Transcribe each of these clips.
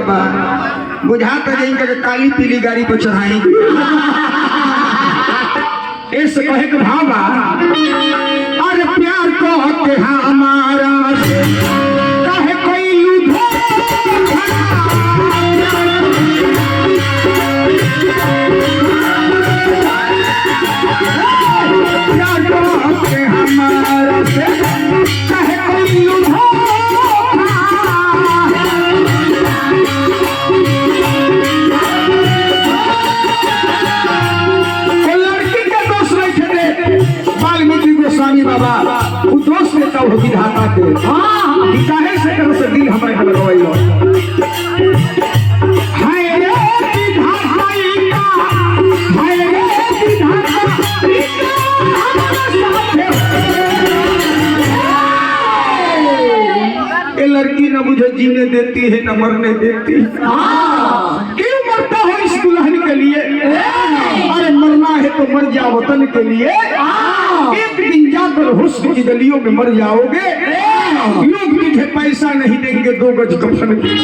बा बुझाता जिनका काली पीली गाड़ी पर चढ़ाई इस कहे के भावा अरे प्यार को के हमारा कहे कोई लूधो प्यार को के हमारा से कहे कोई लूधो गोस्वामी बाबा वो दोस्त लेता हो विधाता के काहे से कर से दिल हमारे हल रोइलो हाय रे विधाता हाय रे विधाता ये लड़की न मुझे जीने देती है न मरने देती क्यों मरता हो इस दुल्हन के लिए अरे मरना है तो मर जाओ वतन के लिए एक दिन जाकर हुस्न की गलियों में मर जाओगे लोग तुझे पैसा नहीं देंगे 2 गज कफन की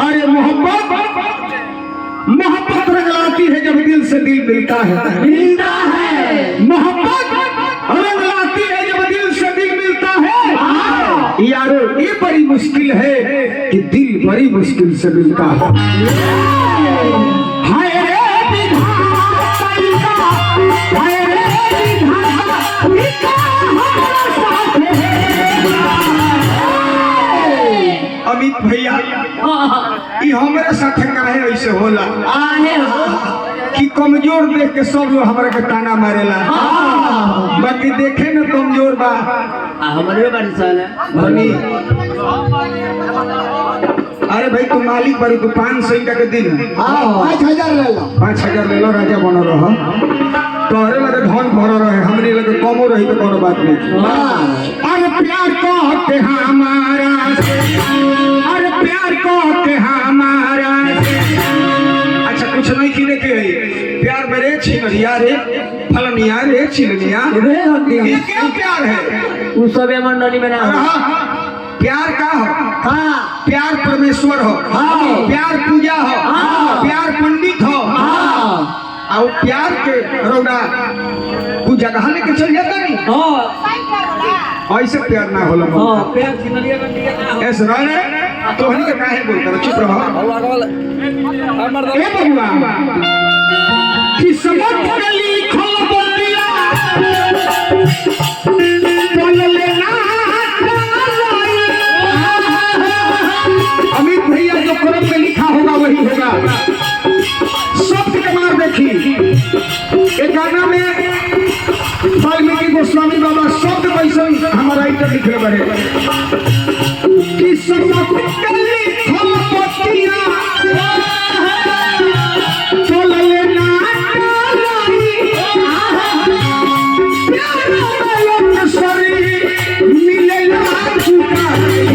अरे मोहब्बत रंगलाती है जब दिल से दिल मिलता है मोहब्बत रंगलाती है जब दिल से दिल मिलता है यारो ये बड़ी मुश्किल है कि दिल बड़ी मुश्किल से मिलता है हाय रे अमित भैया ये हमारे साथ काहे ऐसे होला कि कमजोर देख के सब लोग हमारे के ताना मारेला बाकी देखे न कमजोर बा हमारे बारी साल है बनी अरे भाई तू मालिक बारी तू 500 का के दिन 5000 ले लो 5000 ले लो राजा बनो रहो तोरे लगे धन भरो रहे हमरे लगे कमो रही तो कोनो बात नहीं अरे प्यार को के हमारा अरे प्यार को के हमारा अच्छा कुछ नहीं किने के प्यार मेरे छिनरिया रे फलनिया रे छिलनिया ये क्या प्यार है उस सब मंडली में ना प्यार का हो प्यार परमेश्वर हो प्यार पूजा हो प्यार पंडित हो और प्यार के रौदा तू जगह लेके चल जाता नहीं ऐसे प्यार ना होला प्यार छिनलिया कर दिया ना ऐसे रहने तो हनी के काहे बोलता चुप रहो ए बबुआ किस्मत में लिखल बतिया बोल लेना अमित भैया जो करम में लिखा होगा वही होगा शब्द के मार देखी एक गाना में वाल्मीकि गोस्वामी बाबा शब्द कैसे हमारा राइटर लिख रहे बड़े कि किस्मत के लिखल बतिया बोल लेना प्यार में सरी मिलेला चुकाई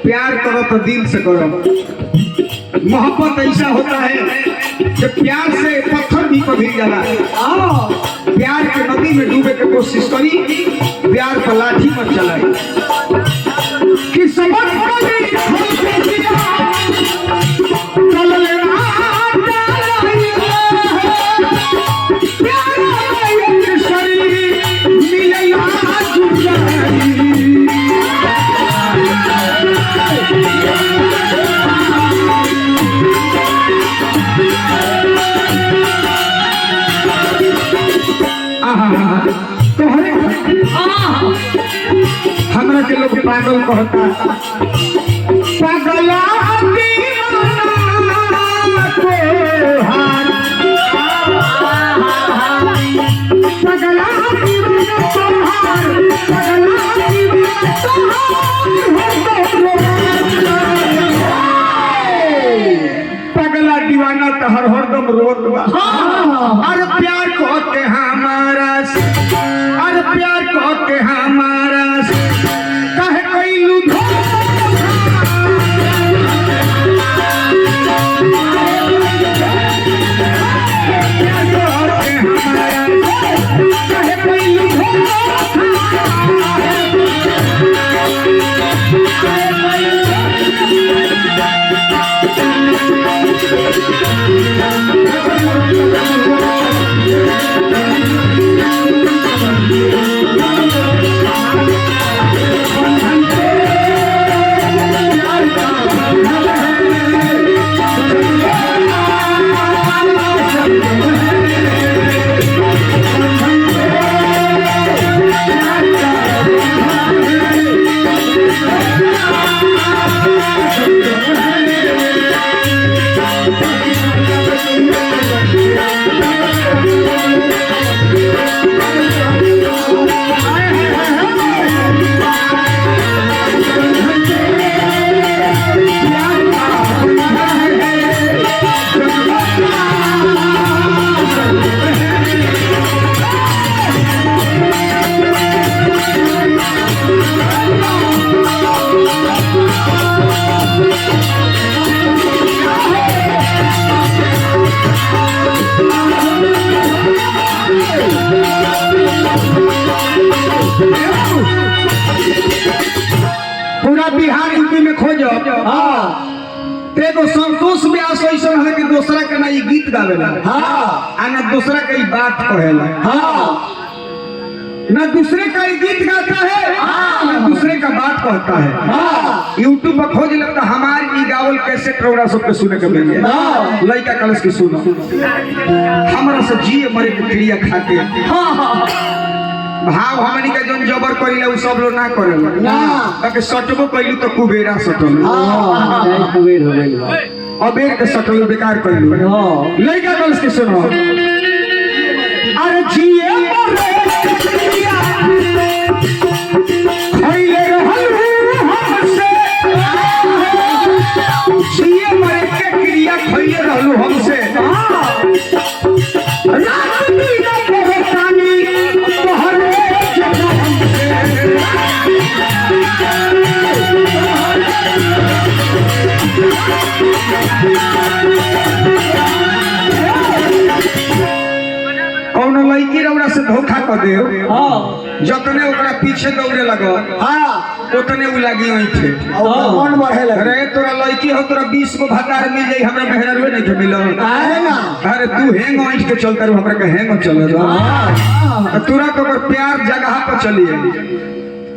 प्यार करो तो दिल से करो मोहब्बत ऐसा होता है कि प्यार से पत्थर भी पिघल जाला प्यार के नदी में डूबे की कोशिश करी प्यार पर लाठी मत चलाई कि समझ हमरा के लोग पागल कहता पागला दीवाना को हार पगला दीवाना को हार पगला दीवाना को पगला दीवाना तो हर हरदम रोत बा अरे प्यार को के हमारा अरे प्यार को के हमारा कहे कोई लूधो पूरा बिहार यूपी में खोजो हाँ एगो संतोष व्यास ऐसा है कि दूसरा के ना ये गीत गावेला हाँ आ ना दूसरा के ये बात कहेला हाँ ना दूसरे का ये गीत गाता है ना दूसरे का बात कहता है। हाँ यूट्यूब पर खोज लगता हमारी ई गावल कैसे प्रोग्राम सबके सुने के मिल गया हाँ। लड़का कलश के सुनो हमारा से जिए मरे के क्रिया खाके भाव हमनी के जोन जबर करिले उ सब लोग ना करेला ना ताकि सटबो कइलू तो कुबेरा सटल हाँ कुबेर हो गइल बा अबेर के सटल बेकार कइलू हां लड़का कलश के सुनो अरे जिए मरे के क्रिया खइले रहल हमसे जिए मरे के क्रिया खइले रहलू हमसे रात दिन परेशानी तोहरे कौन लड़की रौरा से धोखा कर दे हां जतने ओकरा पीछे दौड़े लगो हाँ उतने उ लागी ओइठे और मन बढ़े लगे अरे तोरा लड़की हो तोरा 20 को भकार मिल जाई हमरा मेहरवे नहीं के मिलो है ना अरे तू हैंग ओइठ के चलता रू हमरा के हैंग चल जा तोरा तो ओकर प्यार जगह पर चलिए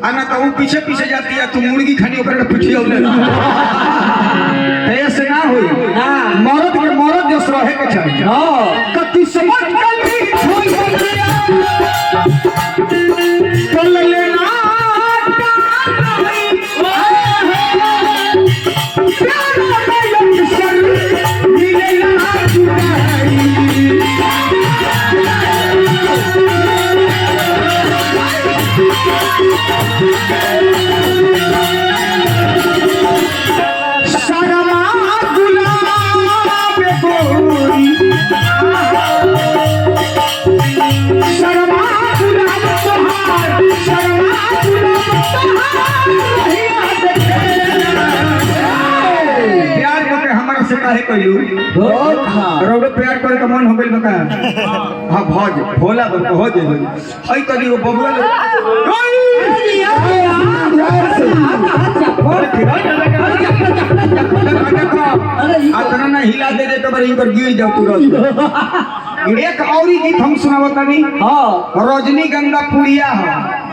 आना तो वो पीछे पीछे जाती है तू मुर्गी खानी ओकर के पीछे औले ऐसे ना होई ना मरद के मरद जस रहे के चाहिए हां कति समझ कली होई गया तो लेना से काहे कहियो धोखा रौरे प्यार करे का मन हो गइल बका हां भज भोला बन हो जे हई तनी वो बबुआ आतना ना हिला दे दे तो बड़ी इनकर गिर जाओ तुरंत एक और गीत हम सुनावत नहीं हां रजनीगंधा पुड़िया है